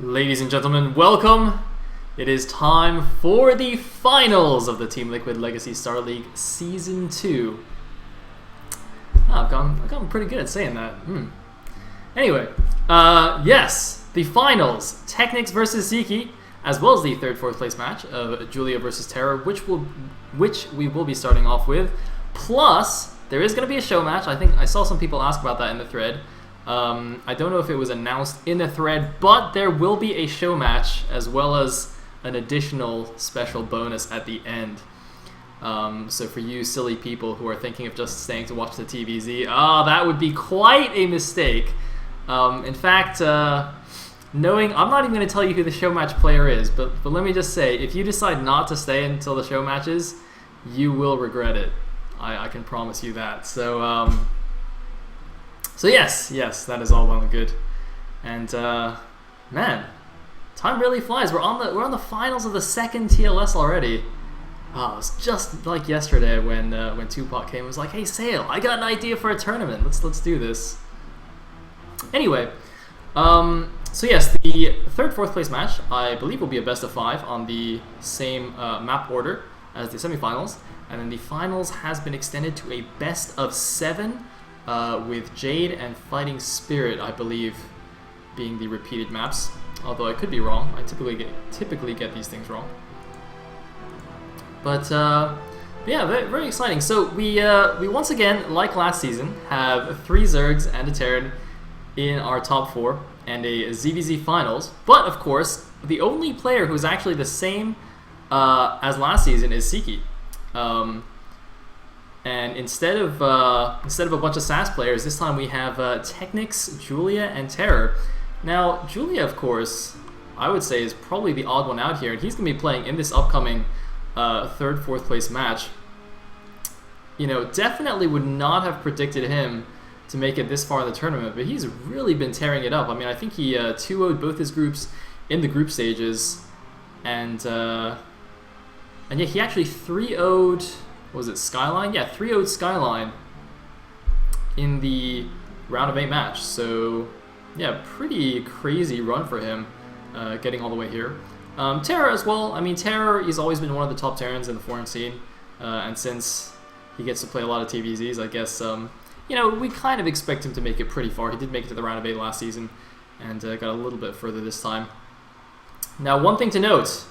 Ladies and gentlemen, welcome! It is time for the finals of the Team Liquid Legacy Star League Season 2. I've gotten pretty good at saying that. Anyway, yes, the finals. Technics versus Ziki, as well as the third, fourth place match of Julia versus TerrOr, which we will be starting off with. Plus, there is going to be a show match. I think I saw some people ask about that in the thread. I don't know if it was announced in the thread, but there will be a show match as well as an additional special bonus at the end. So for you silly people who are thinking of just staying to watch the TVZ, that would be quite a mistake. In fact, I'm not even going to tell you who the show match player is, but let me just say, if you decide not to stay until the show matches, you will regret it. I can promise you that. So yes, that is all well and good. And man, time really flies. We're on the finals of the second TLS already. It's just like yesterday when Tupac came and was like, "Hey, Sale, I got an idea for a tournament. Let's do this." Anyway, so yes, the third, fourth place match I believe will be a best of 5 on the same map order as the semifinals, and then the finals has been extended to a best of 7. With Jade and Fighting Spirit, I believe, being the repeated maps. Although I could be wrong. I typically get these things wrong. But yeah, very exciting. So we once again, like last season, have 3 Zergs and a Terran in our top 4 and a ZVZ finals. But of course, the only player who's actually the same as last season is Siki. And instead of a bunch of SAS players, this time we have Technics, Julia, and TerrOr. Now, Julia, of course, I would say is probably the odd one out here, and he's going to be playing in this upcoming third, fourth place match. You know, definitely would not have predicted him to make it this far in the tournament, but he's really been tearing it up. I mean, I think he 2-0'd both his groups in the group stages, and yeah, he actually 3-0'd. Was it Skyline? Yeah, 3-0'd Skyline in the round of 8 match. So, yeah, pretty crazy run for him getting all the way here. TerrOr as well. I mean, TerrOr, he's always been one of the top Terrans in the foreign scene. And since he gets to play a lot of TVZs, I guess, you know, we kind of expect him to make it pretty far. He did make it to the round of 8 last season and got a little bit further this time. Now, one thing to note,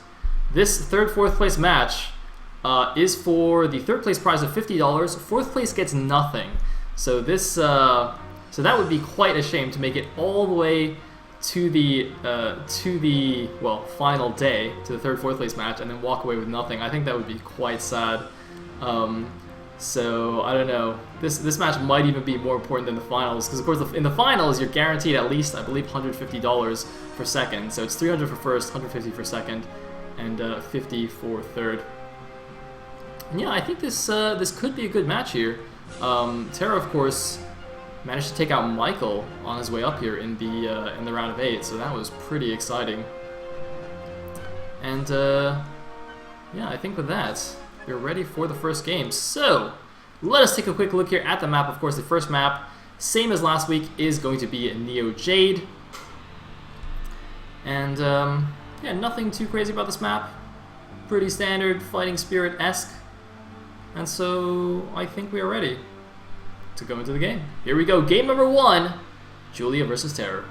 this third, fourth place match is for the third place prize of $50. Fourth place gets nothing. So this, so that would be quite a shame to make it all the way to the final day, to the third, fourth place match, and then walk away with nothing. I think that would be quite sad. So I don't know. This match might even be more important than the finals, because of course in the finals you're guaranteed at least, I believe, $150 for second. So it's $300 for first, $150 for second, and $50 for third. Yeah, I think this could be a good match here. TerrOr, of course, managed to take out Michael on his way up here in the round of 8, so that was pretty exciting. And yeah, I think with that, we're ready for the first game. So let us take a quick look here at the map. Of course, the first map, same as last week, is going to be Neo Jade. And yeah, nothing too crazy about this map. Pretty standard Fighting Spirit-esque. And so I think we are ready to go into the game. Here we go, game number 1, Julia versus TerrOr.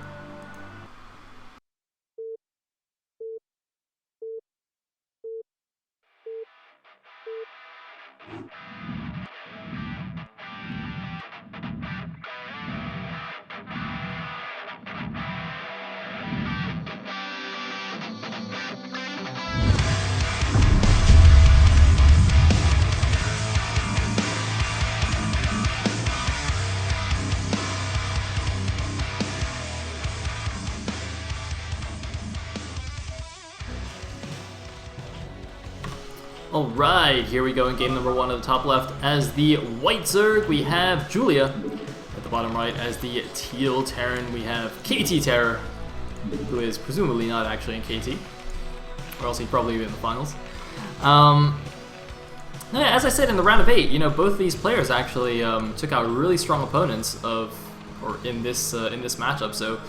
Alright, here we go in game number 1 at the top left. As the white Zerg, we have Julia. At the bottom right, as the teal Terran, we have KT TerrOr, who is presumably not actually in KT, or else he'd probably be in the finals. As I said in the round of 8, you know, both these players actually took out really strong opponents in this matchup. So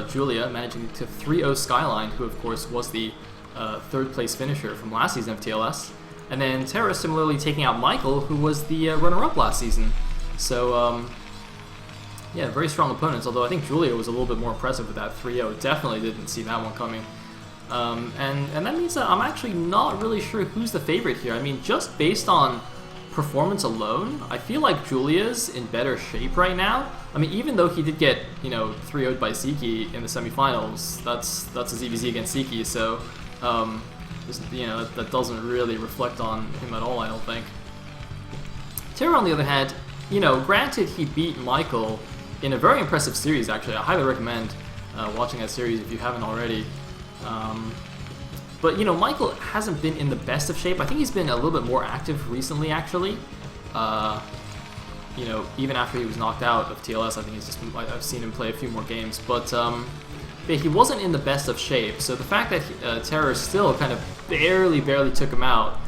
Julia managing to 3-0 Skyline, who of course was the third place finisher from last season of TLS. And then TerrOr similarly taking out Michael, who was the runner-up last season. So, yeah, very strong opponents, although I think Julia was a little bit more impressive with that 3-0. Definitely didn't see that one coming. And that means that I'm actually not really sure who's the favorite here. I mean, just based on performance alone, I feel like Julia's in better shape right now. I mean, even though he did get, 3-0'd by Siki in the semifinals, that's a ZVZ against Siki, so, that doesn't really reflect on him at all, I don't think. TerrOr, on the other hand, granted he beat Michael in a very impressive series, actually. I highly recommend watching that series if you haven't already. But, Michael hasn't been in the best of shape. I think he's been a little bit more active recently, actually. Even after he was knocked out of TLS, I think I've seen him play a few more games. But he wasn't in the best of shape. So the fact that TerrOr still kind of barely took him out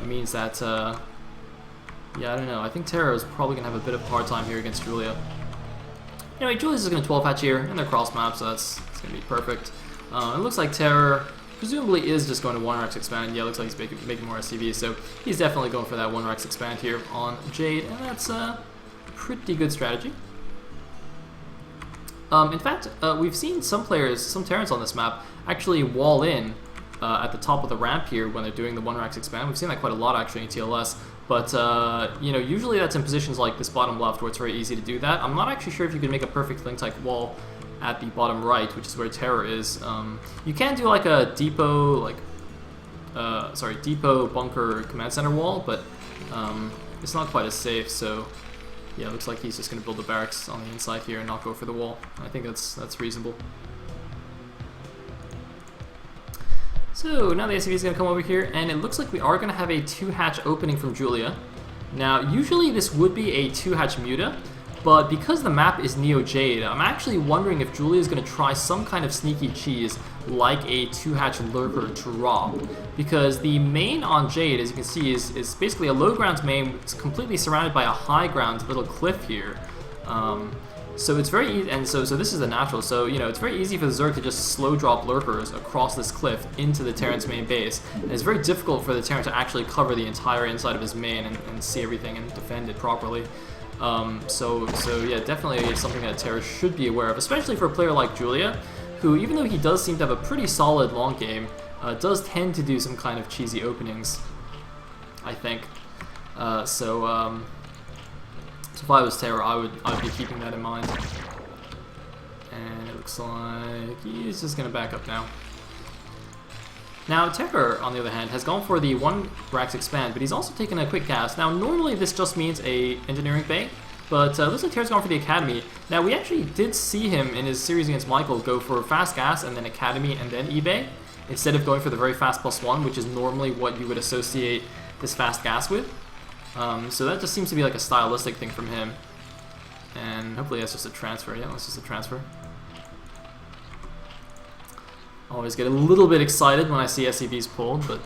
means that, yeah, I don't know. I think TerrOr is probably going to have a bit of a hard time here against Julia. Anyway, Julia's is going to 12 hatch here, and they're cross map, so it's going to be perfect. It looks like TerrOr presumably is just going to 1-Rex expand. Yeah, it looks like he's making more SCVs, so he's definitely going for that 1-Rex expand here on Jade, and that's a pretty good strategy. In fact, we've seen some Terrans on this map, actually wall in at the top of the ramp here when they're doing the 1-Rex expand. We've seen that quite a lot actually in TLS, but usually that's in positions like this bottom left where it's very easy to do that. I'm not actually sure if you can make a perfect link-type wall at the bottom right, which is where TerrOr is. You can do like a depot, depot bunker command center wall, but it's not quite as safe. So yeah, it looks like he's just going to build the barracks on the inside here and not go for the wall. I think that's reasonable. So now the SCV is going to come over here, and it looks like we are going to have a 2-hatch opening from Julia. Now, usually this would be a 2-hatch Muta, but because the map is Neo Jade, I'm actually wondering if Julia is going to try some kind of sneaky cheese like a 2-hatch Lurker drop. Because the main on Jade, as you can see, is basically a low ground main. It's completely surrounded by a high ground little cliff here. So it's very easy, and so this is the natural, so it's very easy for the Zerg to just slow drop Lurkers across this cliff into the Terran's main base, and it's very difficult for the Terran to actually cover the entire inside of his main and see everything and defend it properly. So yeah, definitely something that TerrOr should be aware of, especially for a player like Julia, who, even though he does seem to have a pretty solid long game, does tend to do some kind of cheesy openings, I think. So if I was TerrOr, I would be keeping that in mind. And it looks like he's just going to back up now. Now, TerrOr, on the other hand, has gone for the 1-Rex expand, but he's also taken a quick gas. Now, normally this just means a engineering bay, but looks like TerrOr's gone for the academy. Now, we actually did see him in his series against Michael go for fast gas and then academy and then e-bay, instead of going for the very fast +1, which is normally what you would associate this fast gas with. So that just seems to be like a stylistic thing from him. And hopefully that's just a transfer. Yeah, that's just a transfer. Always get a little bit excited when I see SCVs pulled, but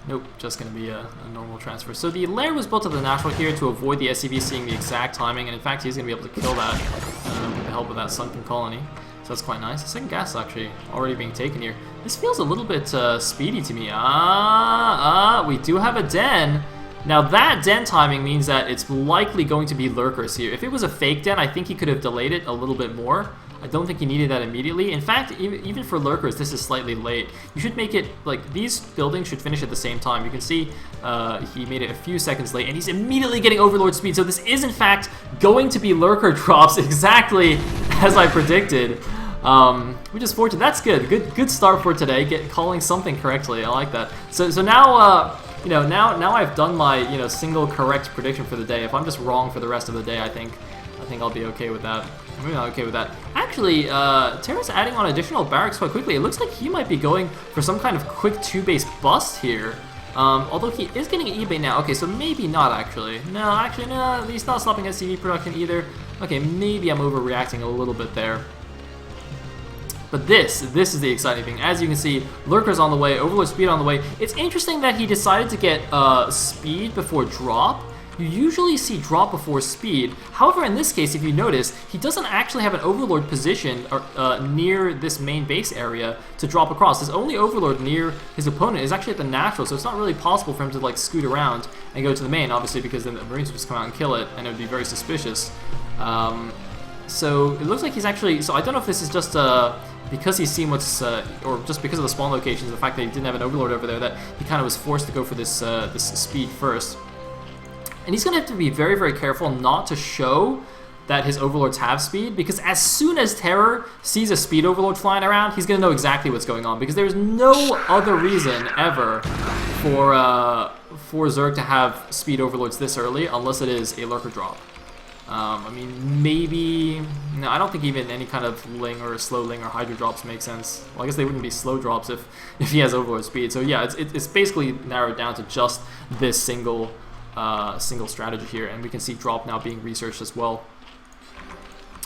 nope, just going to be a normal transfer. So the lair was built to the natural here to avoid the SCV seeing the exact timing, and in fact he's going to be able to kill that with the help of that sunken colony. So that's quite nice. The second gas is actually already being taken here. This feels a little bit speedy to me. We do have a den. Now that den timing means that it's likely going to be Lurkers here. If it was a fake den, I think he could have delayed it a little bit more. I don't think he needed that immediately. In fact, even for Lurkers, this is slightly late. You should make it, like, these buildings should finish at the same time. You can see he made it a few seconds late, and he's immediately getting Overlord speed. So this is, in fact, going to be Lurker drops exactly as I predicted. Which is fortunate. That's good. Good start for today. Calling something correctly. I like that. So now, now I've done my, single correct prediction for the day. If I'm just wrong for the rest of the day, I think I'll be okay with that. I'm really not okay with that. Actually, TerrOr's adding on additional barracks quite quickly. It looks like he might be going for some kind of quick 2-base bust here. Although he is getting an eBay now. Okay, so maybe not actually. No, he's not stopping SCV production either. Okay, maybe I'm overreacting a little bit there. But this is the exciting thing. As you can see, Lurker's on the way, Overlord speed on the way. It's interesting that he decided to get speed before drop. you usually see drop before speed. However, in this case, if you notice, he doesn't actually have an overlord position near this main base area to drop across. His only overlord near his opponent is actually at the natural, so it's not really possible for him to like scoot around and go to the main, obviously, because then the Marines would just come out and kill it, and it would be very suspicious. So it looks like he's actually, so I don't know if this is just because he's seen what's, or just because of the spawn locations, the fact that he didn't have an overlord over there, that he kind of was forced to go for this this speed first. And he's going to have to be very, very careful not to show that his overlords have speed, because as soon as TerrOr sees a speed overlord flying around, he's going to know exactly what's going on, because there's no other reason ever for Zerg to have speed overlords this early, unless it is a lurker drop. I mean, maybe... No, I don't think even any kind of Ling or slow Ling or Hydra drops make sense. Well, I guess they wouldn't be slow drops if he has overlord speed. So yeah, it's basically narrowed down to just this single strategy here, and we can see drop now being researched as well.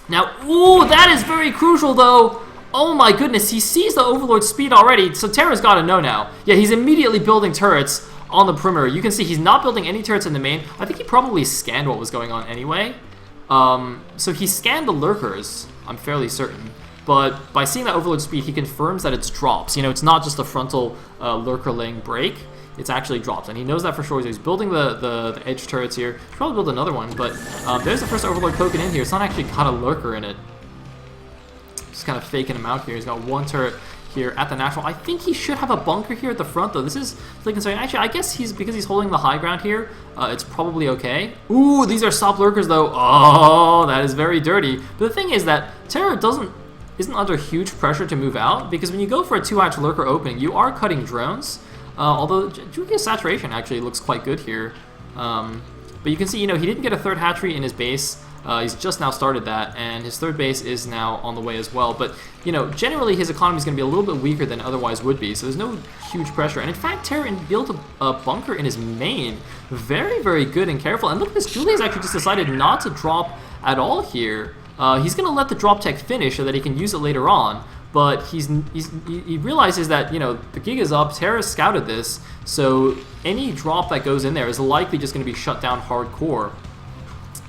Now, ooh, that is very crucial though. Oh my goodness, he sees the overlord speed already, so TerrOr's got to know now. Yeah, he's immediately building turrets on the perimeter. You can see he's not building any turrets in the main. I think he probably scanned what was going on anyway. So he scanned the lurkers, I'm fairly certain. But by seeing that overlord speed, he confirms that it's drops. You know, it's not just a frontal lurker laying break. It's actually drops, and he knows that for sure. So he's building the edge turrets here. He'll probably build another one, but there's the first overlord poking in here. It's not actually got a lurker in it. Just kind of faking him out here. He's got one turret here at the natural. I think he should have a bunker here at the front, though. This is really concerning. Actually, I guess because he's holding the high ground here, it's probably okay. Ooh, these are stop lurkers, though. Oh, that is very dirty. But the thing is that TerrOr isn't under huge pressure to move out, because when you go for a 2-hatch lurker opening, you are cutting drones. Although Julia's saturation actually looks quite good here. But you can see, you know, he didn't get a third hatchery in his base. He's just now started that, and his third base is now on the way as well. But, you know, generally his economy is going to be a little bit weaker than otherwise would be, so there's no huge pressure. And in fact, TerrOr built a bunker in his main. Very, very good and careful. And look at this, Julia's actually just decided not to drop at all here. He's going to let the drop tech finish so that he can use it later on. But he realizes that, you know, the gig is up, TerrOr scouted this, so any drop that goes in there is likely just going to be shut down hardcore.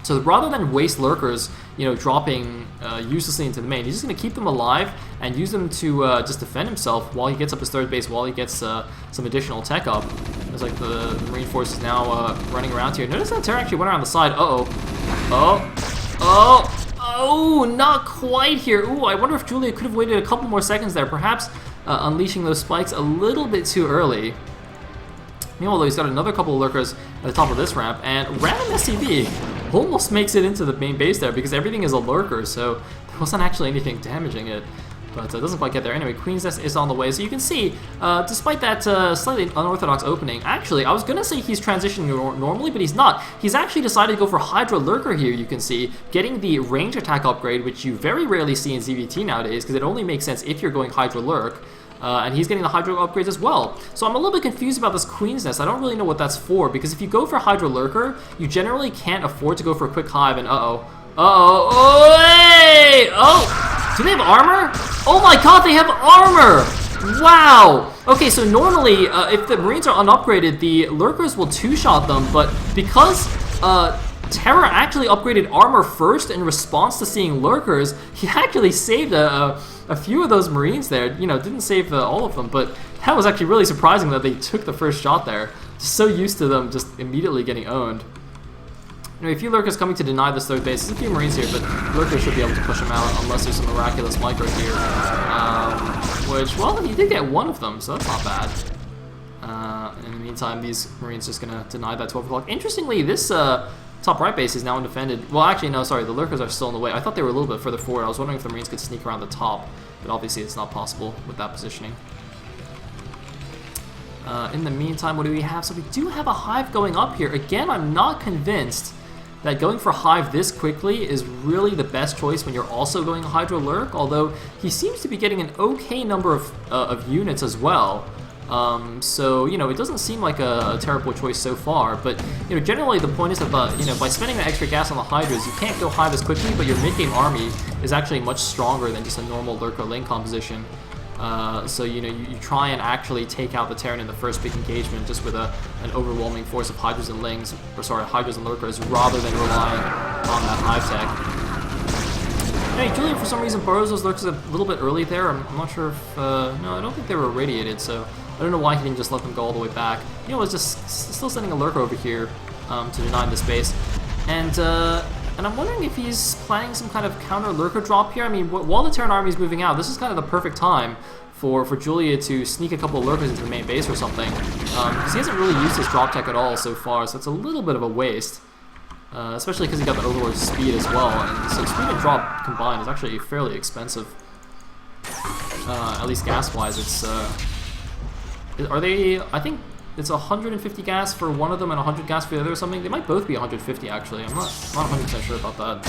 So rather than waste lurkers, you know, dropping uselessly into the main, he's just going to keep them alive and use them to just defend himself while he gets up his third base, while he gets some additional tech up. It's like the Marine Force is now running around here. Notice that TerrOr actually went around the side. Oh, not quite here. Ooh, I wonder if Julia could have waited a couple more seconds there, perhaps unleashing those spikes a little bit too early. Meanwhile, though, he's got another couple of lurkers at the top of this ramp, and random SCV almost makes it into the main base there because everything is a lurker, so there wasn't actually anything damaging it. But it doesn't quite get there. Anyway, Queen's Nest is on the way. So you can see, despite that slightly unorthodox opening, actually, I was going to say he's transitioning normally, but he's not. He's actually decided to go for Hydra Lurker here, you can see, getting the range attack upgrade, which you very rarely see in ZVT nowadays, because it only makes sense if you're going Hydra Lurk. And he's getting the Hydra upgrades as well. So I'm a little bit confused about this Queen's Nest. I don't really know what that's for, because if you go for Hydra Lurker, you generally can't afford to go for a quick hive, and hey! Oh! Do they have armor? Oh my god, they have armor! Wow! Okay, so normally, if the Marines are unupgraded, the Lurkers will two-shot them, but because TerrOr actually upgraded armor first in response to seeing Lurkers, he actually saved a few of those Marines there. You know, didn't save all of them, but that was actually really surprising that they took the first shot there. Just so used to them just immediately getting owned. Anyway, a few Lurkers coming to deny this third base. There's a few Marines here, but Lurkers should be able to push him out unless there's some miraculous micro here. Which, well, he did get one of them, so that's not bad. In the meantime, these Marines just going to deny that 12 o'clock. Interestingly, this top right base is now undefended. Well, actually, no, sorry, the Lurkers are still in the way. I thought they were a little bit further forward. I was wondering if the Marines could sneak around the top, but obviously it's not possible with that positioning. In the meantime, what do we have? So we do have a hive going up here. Again, I'm not convinced that going for hive this quickly is really the best choice when you're also going Hydra Lurk, although he seems to be getting an okay number of units as well. So, you know, it doesn't seem like a terrible choice so far, but, you know, generally the point is that, you know, by spending the extra gas on the Hydras, you can't go hive as quickly, but your mid-game army is actually much stronger than just a normal Lurker lane composition. So you know you try and actually take out the Terran in the first big engagement just with an overwhelming force of Hydras and Lings, or sorry, Hydras and Lurkers, rather than relying on that hive tech. Hey, Julia for some reason burrows those Lurkers a little bit early there. I'm not sure if no, I don't think they were irradiated, so I don't know why he didn't just let them go all the way back. You know, was just still sending a Lurker over here to deny the space, and I'm wondering if he's planning some kind of counter Lurker drop here. I mean, while the Terran army is moving out, this is kind of the perfect time for Julia to sneak a couple of Lurkers into the main base or something, because he hasn't really used his drop tech at all so far, so it's a little bit of a waste, especially because he got the Overlord speed as well, and so speed and drop combined is actually fairly expensive, at least gas-wise. It's, are they, I think it's 150 gas for one of them and 100 gas for the other or something. They might both be 150 actually. I'm not 100% sure about that.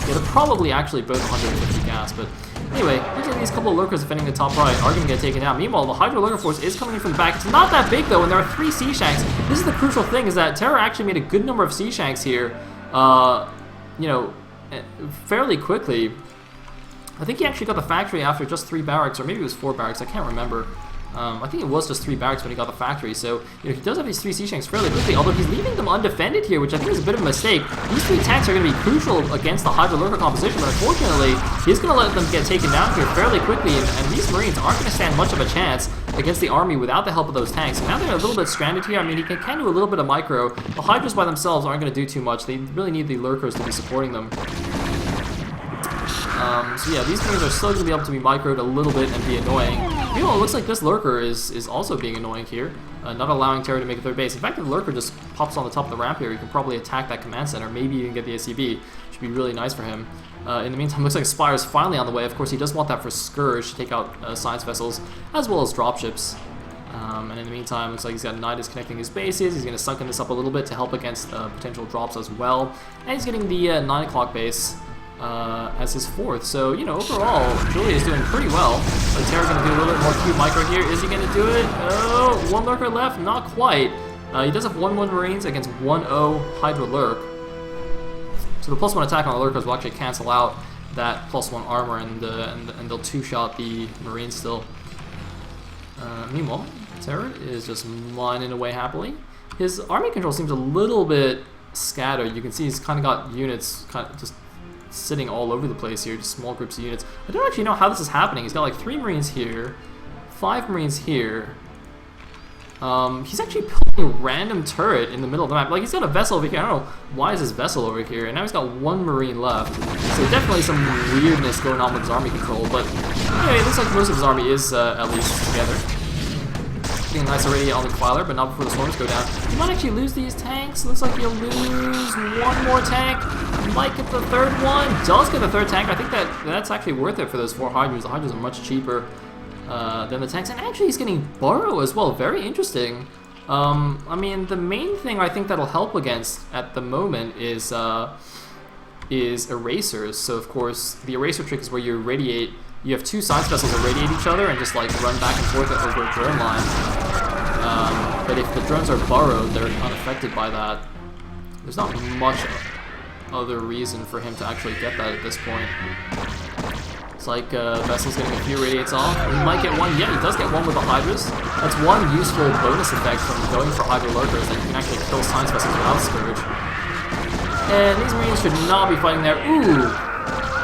Yeah, they're probably actually both 150 gas, but anyway, looks like these couple of Lurkers defending the top right are going to get taken out. Meanwhile, the Hydra Lurker force is coming in from the back. It's not that big though, and there are 3 Sea Shanks. This is the crucial thing, is that TerrOr actually made a good number of Sea Shanks here, you know, fairly quickly. I think he actually got the factory after just 3 barracks, or maybe it was 4 barracks, I can't remember. I think it was just 3 barracks when he got the factory, so you know, he does have these 3 Sea Shanks fairly quickly, although he's leaving them undefended here, which I think is a bit of a mistake. These 3 tanks are going to be crucial against the Hydra Lurker composition, but unfortunately, he's going to let them get taken down here fairly quickly, and these Marines aren't going to stand much of a chance against the army without the help of those tanks. Now they're a little bit stranded here. I mean, he can do a little bit of micro. The Hydras by themselves aren't going to do too much. They really need the Lurkers to be supporting them. So yeah, these Marines are still going to be able to be microed a little bit and be annoying. Meanwhile, it looks like this Lurker is also being annoying here, not allowing TerrOr to make a third base. In fact, if the Lurker just pops on the top of the ramp here, he can probably attack that command center, maybe even get the SCV, which would be really nice for him. In the meantime, looks like Spire is finally on the way. Of course, he does want that for Scourge to take out science vessels, as well as dropships. And in the meantime, looks like he's got Nidus connecting his bases. He's going to sunken this up a little bit to help against potential drops as well. And he's getting the 9 o'clock base as his 4th. So, you know, overall, Julia is doing pretty well. But TerrOr going to do a little bit more cube micro here. Is he going to do it? Oh, 1 Lurker left? Not quite. He does have 1-1 Marines against 1-0 Hydra Lurk. So the +1 attack on the Lurkers will actually cancel out that +1 armor, and they'll 2-shot the Marines still. Meanwhile, TerrOr is just mining away happily. His army control seems a little bit scattered. You can see he's kind of got units kind of just sitting all over the place here, just small groups of units. I don't actually know how this is happening. He's got like 3 Marines here, 5 Marines here. He's actually building a random turret in the middle of the map. Like, he's got a vessel over here. I don't know why is this vessel over here, and now he's got 1 Marine left. So definitely some weirdness going on with his army control, but anyway, it looks like most of his army is at least together. Getting nice already on the Defiler, but not before the storms go down. He might actually lose these tanks. Looks like he'll lose 1 more tank. Might get the 3rd one. Does get the 3rd tank. I think that's actually worth it for those 4 Hydras. The Hydras are much cheaper than the tanks. And actually he's getting Burrow as well. Very interesting. I mean, the main thing I think that'll help against at the moment is erasers. So of course, the eraser trick is where you irradiate. You have 2 science vessels irradiate each other and just like run back and forth over a drone line. But if the drones are burrowed, they're unaffected by that. There's not much other reason for him to actually get that at this point. It's like vessel's getting a few irradiates off. He might get 1. Yeah, he does get 1 with the Hydras. That's 1 useful bonus effect from going for Hydra Lurkers, that you can actually kill science vessels without Scourge. And these Marines should not be fighting there. Ooh!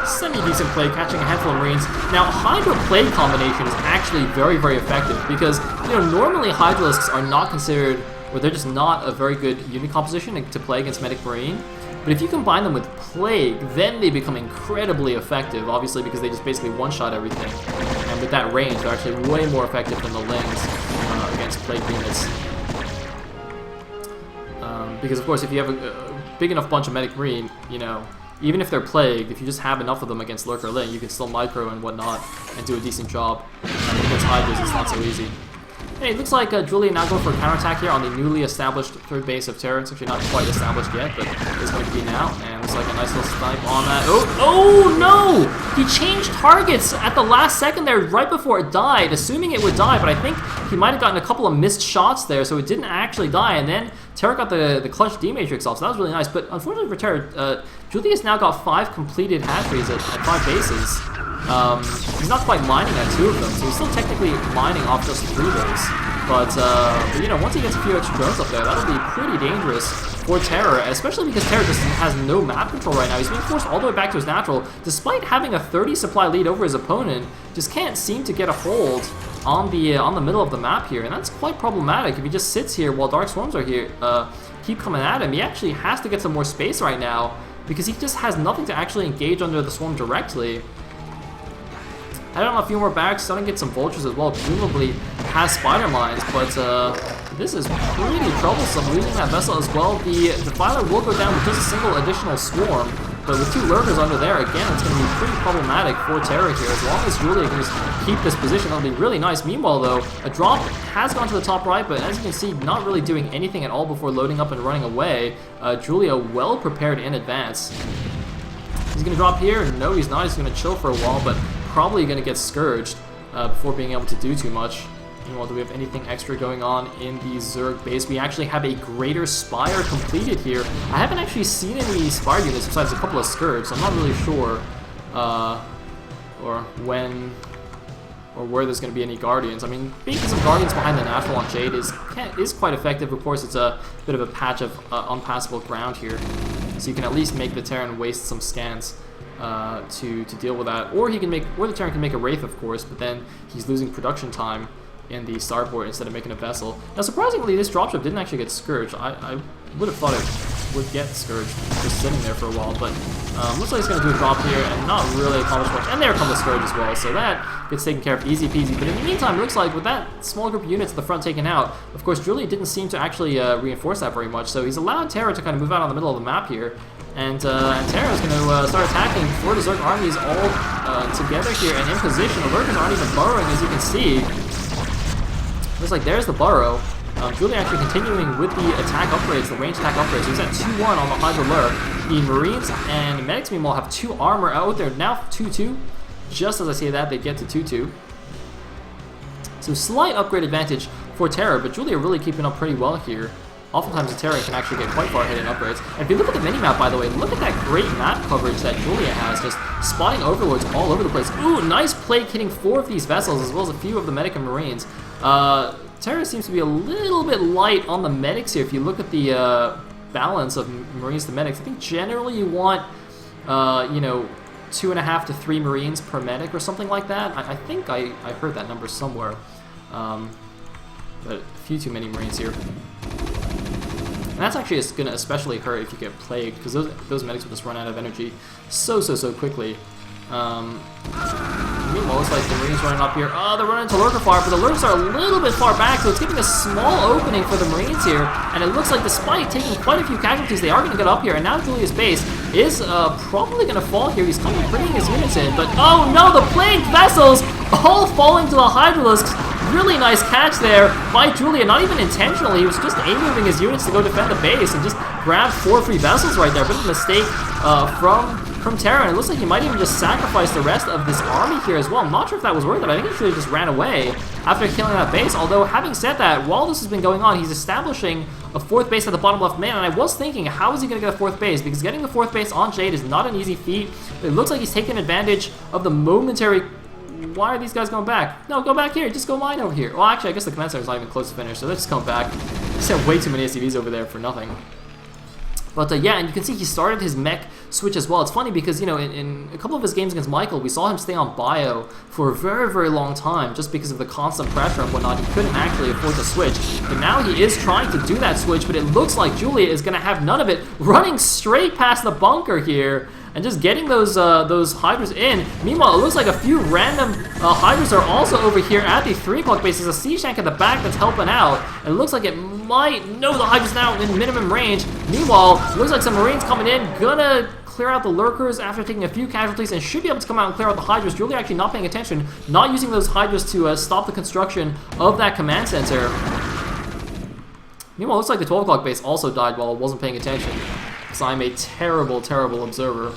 Semi-decent play, catching a handful of Marines. Now, Hydra play combination is actually very, very effective because, you know, normally Hydralisks are not considered, or they're just not a very good unit composition to play against Medic Marine. But if you combine them with Plague, then they become incredibly effective, obviously because they just basically one-shot everything. And with that range, they're actually way more effective than the Lings against Plague units. Because, of course, if you have a big enough bunch of Medic Marine, you know, even if they're plagued, if you just have enough of them against Lurker Ling, you can still micro and whatnot and do a decent job. Against Hydras, it's not so easy. Hey, it looks like Julia now going for a counterattack here on the newly established 3rd base of TerrOr. It's actually not quite established yet, but it's going to be now. And looks like a nice little snipe on that. Oh no! He changed targets at the last second there, right before it died, assuming it would die, but I think he might have gotten a couple of missed shots there, so it didn't actually die, and then TerrOr got the clutch D-Matrix off, so that was really nice. But unfortunately for TerrOr, Julia's now got 5 completed hatcheries at 5 bases. He's not quite mining at 2 of them, so he's still technically mining off just 3 of those. But you know, once he gets a few extra drones up there, that'll be pretty dangerous for TerrOr, especially because TerrOr just has no map control right now. He's being forced all the way back to his natural, despite having a 30 supply lead over his opponent. Just can't seem to get a hold on the middle of the map here, and that's quite problematic. If he just sits here while Dark Swarms are here, keep coming at him, he actually has to get some more space right now because he just has nothing to actually engage under the swarm directly. I don't know, a few more barracks, starting to get some vultures as well, presumably has spider mines, but this is pretty troublesome, losing that vessel as well. The Defiler will go down with just a single additional swarm, but with 2 lurkers under there, again, it's going to be pretty problematic for TerrOr here. As long as Julia can just keep this position, that'll be really nice. Meanwhile, though, a drop has gone to the top right, but as you can see, not really doing anything at all before loading up and running away. Julia well prepared in advance. He's going to drop here? No, he's not. He's going to chill for a while, but probably going to get Scourged before being able to do too much. Meanwhile, do we have anything extra going on in the Zerg base? We actually have a Greater Spire completed here. I haven't actually seen any Spire units besides a couple of Scourge, so I'm not really sure or when or where there's going to be any Guardians. I mean, being some Guardians behind the natural on Jade is quite effective. Of course, it's a bit of a patch of unpassable ground here, so you can at least make the Terran waste some scans to deal with that, or the Terran can make a Wraith, of course, but then he's losing production time in the starport instead of making a vessel. Now, surprisingly, this dropship didn't actually get Scourged. I would have thought it would get Scourged just sitting there for a while, but looks like it's going to do a drop here and not really accomplish much. And there comes the Scourge as well, so that gets taken care of easy peasy. But in the meantime, it looks like with that small group of units at the front taken out, of course, Julia didn't seem to actually reinforce that very much, so he's allowed TerrOr to kind of move out on the middle of the map here. And TerrOr is going to start attacking before the Zerg armies all together here and in position. The lurkers aren't even burrowing, as you can see. Looks like there's the burrow. Julia actually continuing with the attack upgrades, the range attack upgrades. He's at 2-1 on the Hydra Lurk. The Marines and Medics, meanwhile, have 2 armor out there. Now 2-2. Just as I say that, they get to 2-2. So slight upgrade advantage for TerrOr, but Julia really keeping up pretty well here. Oftentimes the Terran can actually get quite far ahead in upgrades. And if you look at the minimap, by the way, look at that great map coverage that Julia has, just spotting overlords all over the place. Ooh, nice play hitting 4 of these vessels, as well as a few of the Medic and Marines. Terror seems to be a little bit light on the Medics here. If you look at the balance of Marines to Medics, I think generally you want, you know, 2.5 to 3 Marines per Medic or something like that. I think I heard that number somewhere. But a few too many Marines here. And that's actually going to especially hurt if you get plagued, because those medics will just run out of energy so quickly. Meanwhile, looks like the Marines running up here. Oh, they're running into Lurker Fire, but the Lurkers are a little bit far back, so it's giving a small opening for the Marines here. And it looks like despite taking quite a few casualties, they are going to get up here. And now Julia's base is probably going to fall here. He's coming, bringing his units in. But oh no, the plagued vessels all falling to the Hydralisks. Really nice catch there by Julia, not even intentionally. He was just A-moving his units to go defend the base and just grabbed 4 free vessels right there. Bit of a mistake from TerrOr, and it looks like he might even just sacrifice the rest of this army here as well. I'm not sure if that was worth it. I think he should have just ran away after killing that base. Although, having said that, while this has been going on, he's establishing a 4th base at the bottom left man, and I was thinking, how is he going to get a 4th base? Because getting the 4th base on Jade is not an easy feat. It looks like he's taking advantage of the momentary... Why are these guys going back? No, go back here. Just go mine over here. Well, actually, I guess the command center is not even close to finish, so they're just coming back. He's had way too many SCVs over there for nothing. But yeah, and you can see he started his mech switch as well. It's funny because, you know, in a couple of his games against Michael, we saw him stay on bio for a very long time just because of the constant pressure and whatnot. He couldn't actually afford to switch. But now he is trying to do that switch, but it looks like Julia is going to have none of it, running straight past the bunker here and just getting those Hydras in. Meanwhile, it looks like a few random Hydras are also over here at the 3 o'clock base. There's a siege tank at the back that's helping out. And it looks like it might... No, the Hydra's now in minimum range. Meanwhile, it looks like some Marines coming in, gonna clear out the Lurkers after taking a few casualties and should be able to come out and clear out the Hydras. Julia actually not paying attention, not using those Hydras to stop the construction of that command center. Meanwhile, it looks like the 12 o'clock base also died while I wasn't paying attention, because I'm a terrible observer.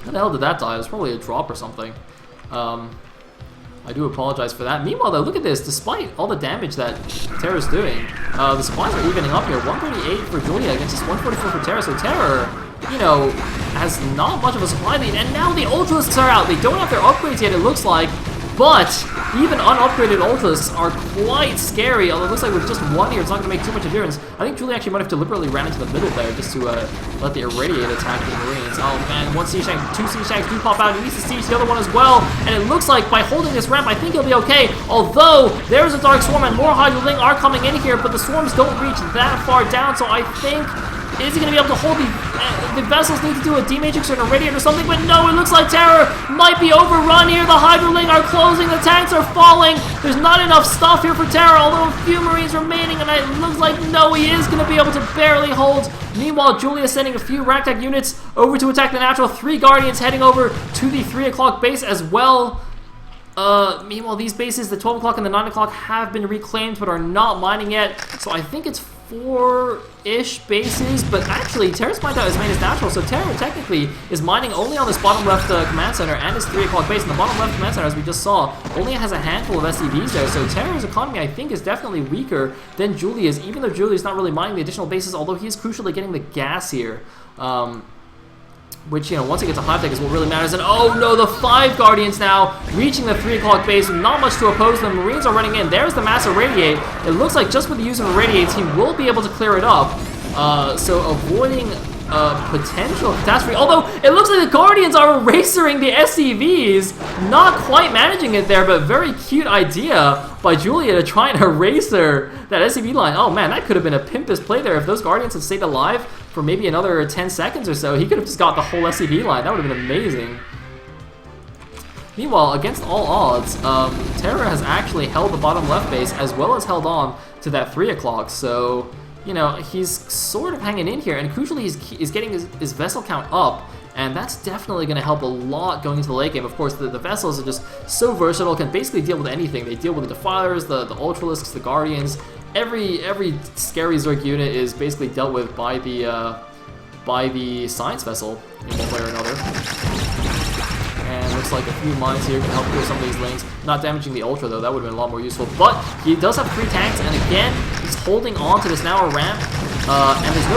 How the hell did that die? It was probably a drop or something. I do apologize for that. Meanwhile, though, look at this. Despite all the damage that TerrOr's doing, the supplies are evening up here. 138 for Julia against just 144 for TerrOr. So TerrOr, you know, has not much of a supply lead. And now the Ultralisks are out. They don't have their upgrades yet, it looks like. But even unupgraded Ultras are quite scary, although it looks like with just one here, it's not going to make too much of a difference. I think Julie actually might have deliberately ran into the middle there just to let the Irradiate attack the Marines. Oh man, one Siege Tank, two Siege Tanks do pop out. He needs to siege the other one as well. And it looks like by holding this ramp, I think he'll be okay. Although, there's a Dark Swarm and more Hydroling are coming in here, but the Swarms don't reach that far down, so I think... Is he going to be able to hold the vessels need to do a D-Matrix or an Irradiate or something? But no, it looks like TerrOr might be overrun here. The Hydroling are closing. The tanks are falling. There's not enough stuff here for TerrOr, although a few Marines remaining. And it looks like, no, he is going to be able to barely hold. Meanwhile, Julia sending a few Ragtag units over to attack the Natural. 3 Guardians heading over to the 3 o'clock base as well. Meanwhile, these bases, the 12 o'clock and the 9 o'clock, have been reclaimed but are not mining yet. So I think it's 4-ish bases, but actually TerrOr's mined out as main as Natural, so TerrOr technically is mining only on this bottom left command center and his 3 o'clock base. And the bottom left command center, as we just saw, only has a handful of SCVs there, so TerrOr's economy, I think, is definitely weaker than Julia's, even though Julia's not really mining the additional bases, although he is crucially getting the gas here. Which, you know, once it gets to Hive Tech is what really matters. And oh no, the 5 Guardians now reaching the 3 o'clock base with not much to oppose them. Marines are running in. There's the massive Radiate. It looks like just with the use of Irradiates, he will be able to clear it up. So avoiding potential catastrophe. Although, it looks like the Guardians are erasing the SCVs. Not quite managing it there, but very cute idea by Julia to try and eraser that SCV line. Oh man, that could have been a pimpest play there. If those Guardians had stayed alive for maybe another 10 seconds or so, he could have just got the whole SCV line. That would have been amazing. Meanwhile, against all odds, TerrOr has actually held the bottom left base as well as held on to that 3 o'clock. So, you know, he's sort of hanging in here, and crucially, he's getting his vessel count up, and that's definitely going to help a lot going into the late game. Of course, the vessels are just so versatile, can basically deal with anything. They deal with the Defilers, the Ultralisks, the Guardians. Every scary Zerg unit is basically dealt with by the Science Vessel in one way or another. And looks like a few mines here can help clear some of these lanes. Not damaging the Ultra, though. That would have been a lot more useful. But he does have 3 tanks, and again, he's holding on to this narrow ramp. And there's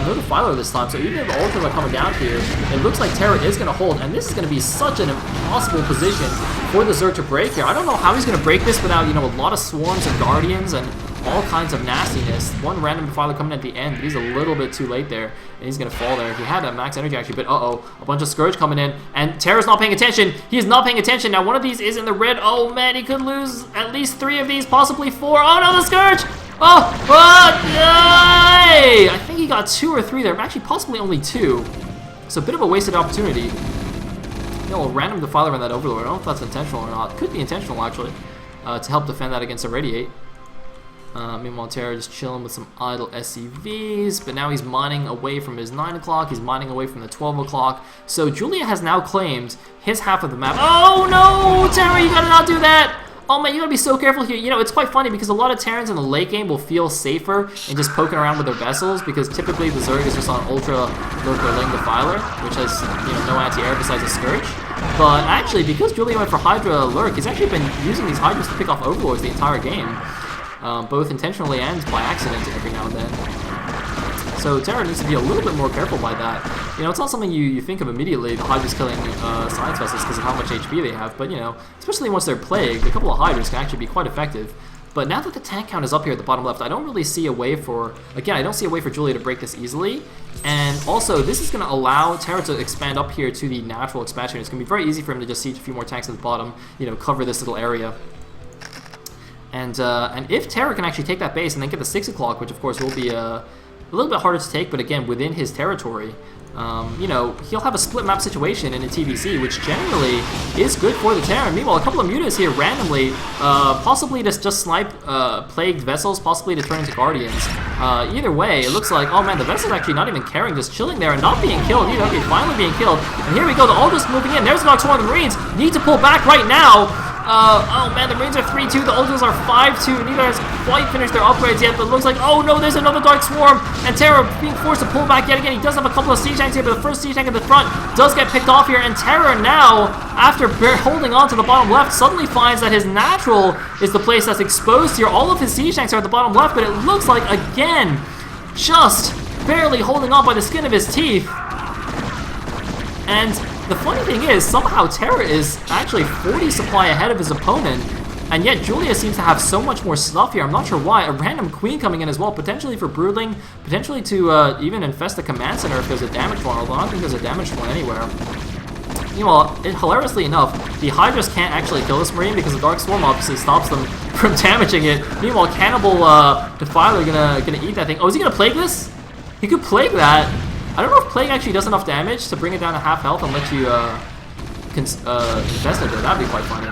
no Defiler this time, so even if the Ultras are coming down here, it looks like TerrOr is going to hold. And this is going to be such an impossible position for the Zerg to break here. I don't know how he's going to break this without, you know, a lot of swarms of Guardians and all kinds of nastiness. One random Defiler coming at the end, but he's a little bit too late there, and he's going to fall there. He had a max energy, actually, but uh-oh, a bunch of Scourge coming in, and TerrOr's not paying attention. He is not paying attention. Now, one of these is in the red. Oh, man, he could lose at least 3 of these, possibly 4. Oh, no, the Scourge! Oh, yay! I think he got 2 or 3 there, actually, possibly only 2. So, a bit of a wasted opportunity. You know, a random Defiler on that Overlord. I don't know if that's intentional or not. Could be intentional, actually, to help defend that against a Radiate. Meanwhile, TerrOr just chilling with some idle SCVs, but now he's mining away from his 9 o'clock, he's mining away from the 12 o'clock, so Julia has now claimed his half of the map. Oh no, TerrOr, you gotta not do that! Oh man, you gotta be so careful here. You know, it's quite funny because a lot of Terrans in the late game will feel safer in just poking around with their vessels, because typically the Zerg is just on Ultra Lurker Ling Defiler, which has, you know, no anti-air besides a Scourge. But actually, because Julia went for Hydra Lurk, he's actually been using these Hydras to pick off Overlords the entire game. Both intentionally and by accident every now and then. So TerrOr needs to be a little bit more careful by that. You know, it's not something you think of immediately, the Hydras killing Science Vessels because of how much HP they have, but you know, especially once they're plagued, a couple of Hydras can actually be quite effective. But now that the tank count is up here at the bottom left, I don't really see a way for, again, I don't see a way for Julia to break this easily. And also, this is going to allow TerrOr to expand up here to the natural expansion. It's going to be very easy for him to just siege a few more tanks at the bottom, you know, cover this little area. And if TerrOr can actually take that base and then get the 6 o'clock, which of course will be a little bit harder to take, but again, within his territory, you know, he'll have a split map situation in a TVC, which generally is good for the Terror. Meanwhile, a couple of mutas here randomly, possibly to just snipe plagued vessels, possibly to turn into Guardians. Either way, it looks like, oh man, the vessel's actually not even caring, just chilling there and not being killed either. Okay, finally being killed. And here we go, the Ultra's moving in. There's the Nocturne of the Marines. Need to pull back right now. Oh man, the Marines are 3-2, the Ultras are 5-2. Neither has quite finished their upgrades yet, but it looks like, oh no, there's another Dark Swarm, and TerrOr being forced to pull back yet again. He does have a couple of siege tanks here, but the first siege tank in the front does get picked off here, and TerrOr now, after holding on to the bottom left, suddenly finds that his natural is the place that's exposed here. All of his siege tanks are at the bottom left, but it looks like, again, just barely holding on by the skin of his teeth. And the funny thing is, somehow TerrOr is actually 40 supply ahead of his opponent, and yet Julia seems to have so much more stuff here. I'm not sure why. A random queen coming in as well, potentially for broodling, potentially to even infest the command center if there's a damaged one, although I don't think there's a damaged one anywhere. Meanwhile, hilariously enough, the Hydras can't actually kill this Marine because the Dark Swarm obviously stops them from damaging it. Meanwhile, Cannibal Defiler gonna eat that thing. Oh, is he gonna plague this? He could plague that. I don't know if Plague actually does enough damage to bring it down to half health and let you infest it, though. That'd be quite funny.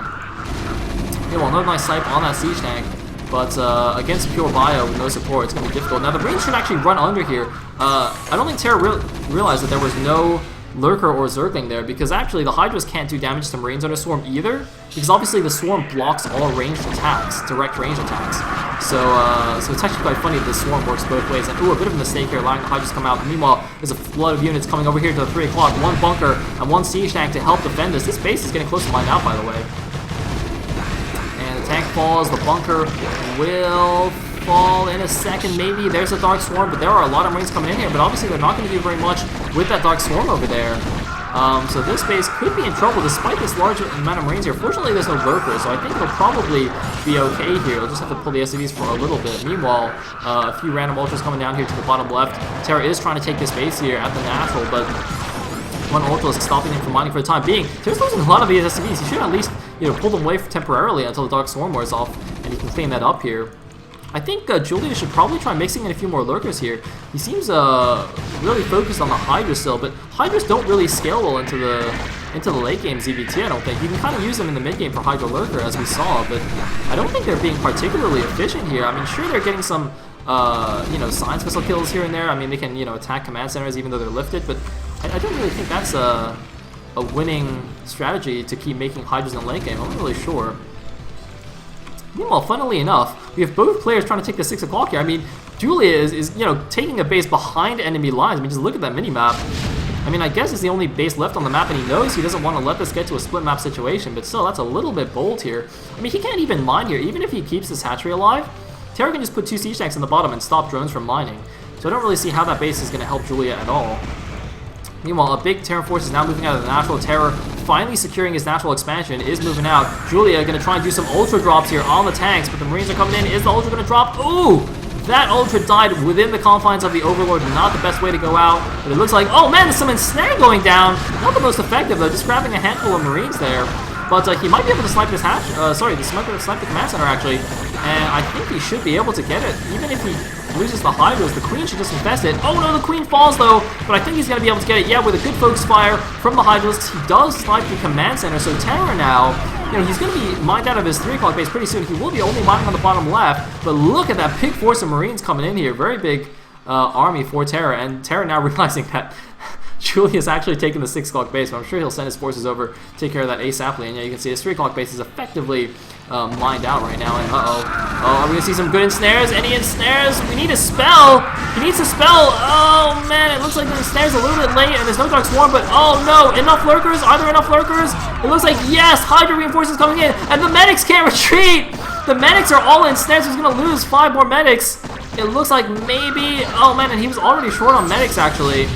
Yeah, well, another nice snipe on that siege tank, but against pure bio with no support, it's going to be difficult. Now, the Marines should actually run under here. I don't think TerrOr realized that there was no Lurker or Zergling there, because actually the Hydras can't do damage to Marines under Swarm either, because obviously the Swarm blocks all ranged attacks, direct range attacks. So it's actually quite funny that the Swarm works both ways. And ooh, a bit of a mistake here, allowing the Hydras to come out. Meanwhile, there's a flood of units coming over here to the 3 o'clock. One bunker and one siege tank to help defend this. This base is getting close to mine out, by the way. And the tank falls, the bunker will fall in a second, maybe. There's a Dark Swarm, but there are a lot of Marines coming in here, but obviously they're not going to do very much with that Dark Swarm over there. So this base could be in trouble despite this large amount of Marines here. Fortunately, there's no Lurker, so I think it'll probably be okay here. We'll just have to pull the SCVs for a little bit. Meanwhile, a few random Ultras coming down here to the bottom left. TerrOr is trying to take this base here at the natural, but one Ultra is stopping him from mining for the time being. TerrOr's losing a lot of these SCVs. He should at least, pull them away temporarily until the Dark Swarm wears off, and he can clean that up here. I think Julia should probably try mixing in a few more Lurkers here. He seems really focused on the Hydra still, but Hydras don't really scale well into the late game ZVT, I don't think. You can kind of use them in the mid game for Hydra Lurker, as we saw, but I don't think they're being particularly efficient here. I mean, sure, they're getting some, science missile kills here and there. I mean, they can, attack command centers even though they're lifted, but I don't really think that's a winning strategy to keep making Hydras in the late game. I'm not really sure. Meanwhile, funnily enough, we have both players trying to take the 6 o'clock here. I mean, Julia is taking a base behind enemy lines. I mean, just look at that mini-map. I mean, I guess it's the only base left on the map, and he knows he doesn't want to let this get to a split map situation, but still, that's a little bit bold here. I mean, he can't even mine here. Even if he keeps this hatchery alive, TerrOr can just put 2 siege tanks on the bottom and stop drones from mining. So I don't really see how that base is going to help Julia at all. Meanwhile, a big Terran force is now moving out of the natural. TerrOr, finally securing his natural expansion, is moving out. Julia going to try and do some Ultra drops here on the tanks, but the Marines are coming in. Is the Ultra going to drop? Ooh! That Ultra died within the confines of the Overlord. Not the best way to go out. But it looks like, oh man, there's some ensnare going down. Not the most effective though, just grabbing a handful of Marines there. But he might be able to snipe this the sniper to snipe the command center actually. And I think he should be able to get it. Even if he loses the Hydras, the Queen should just infest it. Oh no, the Queen falls though, but I think he's going to be able to get it. Yeah, with a good focus fire from the Hydras, he does snipe the command center. So TerrOr now, he's going to be mined out of his 3 o'clock base pretty soon. He will be only mining on the bottom left, but look at that big force of Marines coming in here. Very big army for TerrOr, and TerrOr now realizing that Julia's actually taking the 6 o'clock base, but I'm sure he'll send his forces over, take care of that ASAPly. And yeah, you can see his 3 o'clock base is effectively mined out right now. And are we gonna see some good ensnares? Any ensnares? We need a spell. He needs a spell. Oh man, it looks like the ensnare's a little bit late, and there's no Dark Swarm. But oh no, enough Lurkers? Are there enough Lurkers? It looks like yes. Hydra reinforcements coming in, and the medics can't retreat. The medics are all ensnared, so he's gonna lose 5 more medics. It looks like maybe. Oh man, and he was already short on medics actually.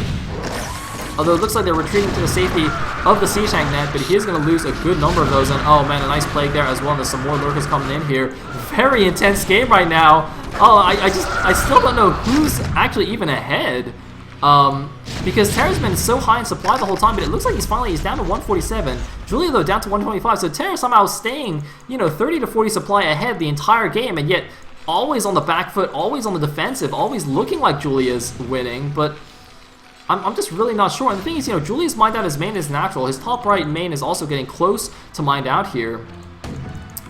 Although it looks like they're retreating to the safety of the siege tank net, but he is going to lose a good number of those. And oh man, a nice plague there as well. And there's some more Lurkers coming in here. Very intense game right now. Oh, I still don't know who's actually even ahead. Because TerrOr's been so high in supply the whole time, but it looks like he's down to 147. Julia though down to 125. So TerrOr somehow staying, 30 to 40 supply ahead the entire game, and yet always on the back foot, always on the defensive, always looking like Julia's winning, but I'm just really not sure. And the thing is, Julia's mined out his main is natural. His top right main is also getting close to mined out here.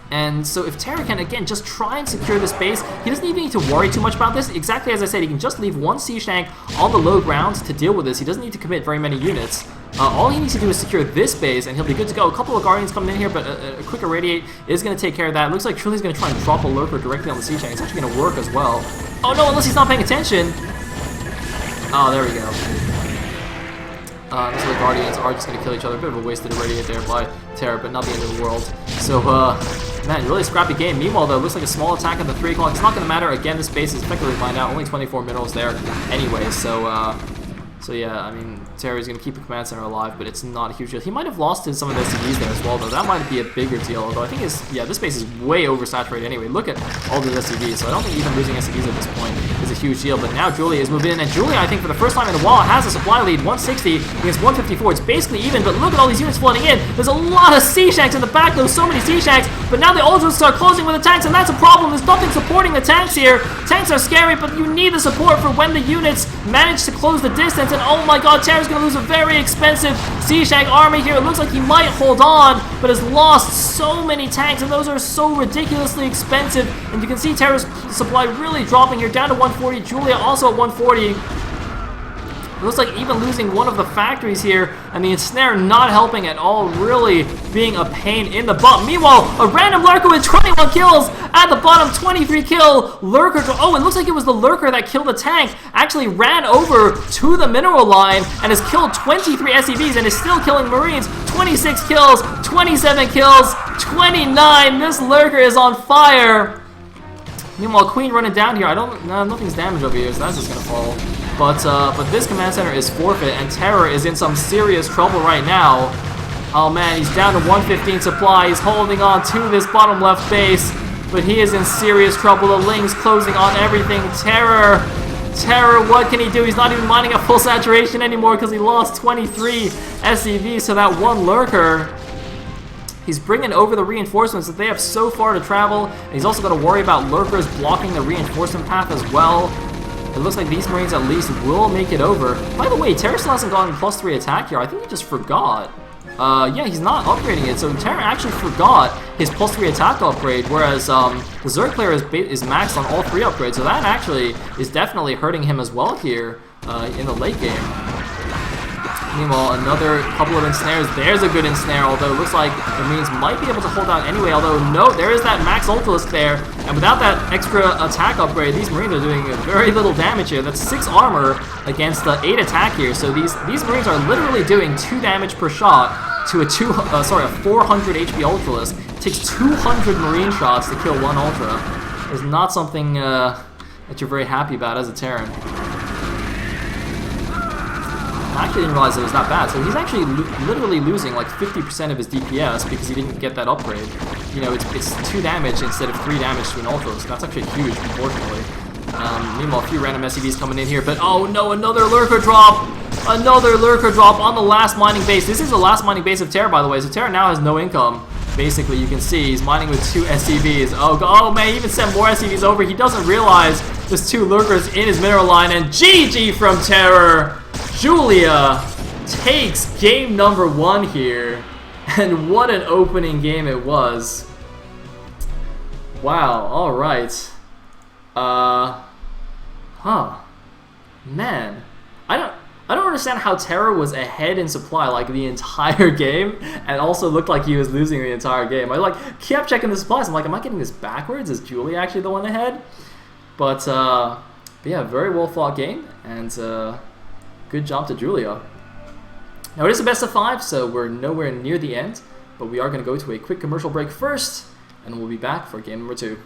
And so if TerrOr can, again, just try and secure this base, he doesn't even need to worry too much about this. Exactly as I said, he can just leave 1 siege tank on the low ground to deal with this. He doesn't need to commit very many units. All he needs to do is secure this base, and he'll be good to go. A couple of Guardians coming in here, but a quick Irradiate is going to take care of that. Looks like Truly's going to try and drop a Lurker directly on the Siege Tank. It's actually going to work as well. Oh no, unless he's not paying attention. Oh, there we go. So the Guardians are just going to kill each other. A bit of a wasted Irradiate there by TerrOr, but not the end of the world. So, man, really scrappy game. Meanwhile, though, looks like a small attack at the 3 o'clock. It's not going to matter. Again, this base is effectively mined out. Only 24 minerals there anyway, so yeah, I mean, TerrOr is going to keep the command center alive, but it's not a huge deal. He might have lost some of the SCVs there as well, though. That might be a bigger deal, although I think this base is way oversaturated anyway. Look at all the SCVs, so I don't think even losing SCVs at this point is a huge deal. But now Julia is moving in, and Julia, I think, for the first time in a while, has a supply lead, 160 against 154. It's basically even, but look at all these units flooding in. There's a lot of Sea Shanks in the back, though, so many Sea Shanks, but now the Ultras start closing with the tanks, and that's a problem. There's nothing supporting the tanks here. Tanks are scary, but you need the support for when the units manage to close the distance, and oh my god, TerrOr's going to lose a very expensive Sea Shank army here. It looks like he might hold on, but has lost so many tanks, and those are so ridiculously expensive. And you can see TerrOr's supply really dropping here, down to 140. Julia also at 140. It looks like even losing one of the factories here, and the Ensnare not helping at all, really being a pain in the butt. Meanwhile, a random Lurker with 21 kills at the bottom, 23 kill Lurker. Oh, it looks like it was the Lurker that killed the tank, actually ran over to the mineral line and has killed 23 SCVs and is still killing Marines. 26 kills, 27 kills, 29. This Lurker is on fire. Meanwhile, Queen running down here. Nothing's damaged over here, so that's just gonna fall. But this command center is forfeit, and TerrOr is in some serious trouble right now. Oh man, he's down to 115 supply. He's holding on to this bottom left base, but he is in serious trouble. The Ling's closing on everything. TerrOr, what can he do? He's not even mining at full saturation anymore because he lost 23 SCVs to that one Lurker. He's bringing over the reinforcements that they have so far to travel, and he's also got to worry about Lurkers blocking the reinforcement path as well. It looks like these Marines at least will make it over. By the way, TerrOr still hasn't gotten +3 attack here. I think he just forgot. Yeah, he's not upgrading it, so TerrOr actually forgot his +3 attack upgrade, whereas the Zerg player is maxed on all 3 upgrades, so that actually is definitely hurting him as well here in the late game. Meanwhile, another couple of ensnares. There's a good ensnare, although it looks like the Marines might be able to hold out anyway, although no, there is that max ultilisk there, and without that extra attack upgrade, these Marines are doing very little damage here. That's 6 armor against the 8 attack here, so these Marines are literally doing 2 damage per shot to a 400 HP ultralisk. It takes 200 Marine shots to kill 1 ultra. It's not something that you're very happy about as a Terran. I actually didn't realize it was that bad. So he's actually literally losing like 50% of his DPS because he didn't get that upgrade. You know, it's 2 damage instead of 3 damage to an ultra, so that's actually huge, unfortunately. Meanwhile, a few random SCVs coming in here, but oh no, another Lurker drop! Another Lurker drop on the last mining base. This is the last mining base of TerrOr, by the way, so TerrOr now has no income. Basically, you can see he's mining with 2 SCVs. Oh man, he even sent more SCVs over. He doesn't realize there's 2 Lurkers in his mineral line, and GG from TerrOr! Julia takes game number 1 here, and what an opening game it was. Wow, alright. Man. I don't understand how TerrOr was ahead in supply like the entire game, and also looked like he was losing the entire game. I like kept checking the supplies. I'm like, am I getting this backwards? Is Julia actually the one ahead? But yeah, very well fought game, and good job to Julia. Now it is a best of 5, so we're nowhere near the end, but we are going to go to a quick commercial break first, and we'll be back for game number 2.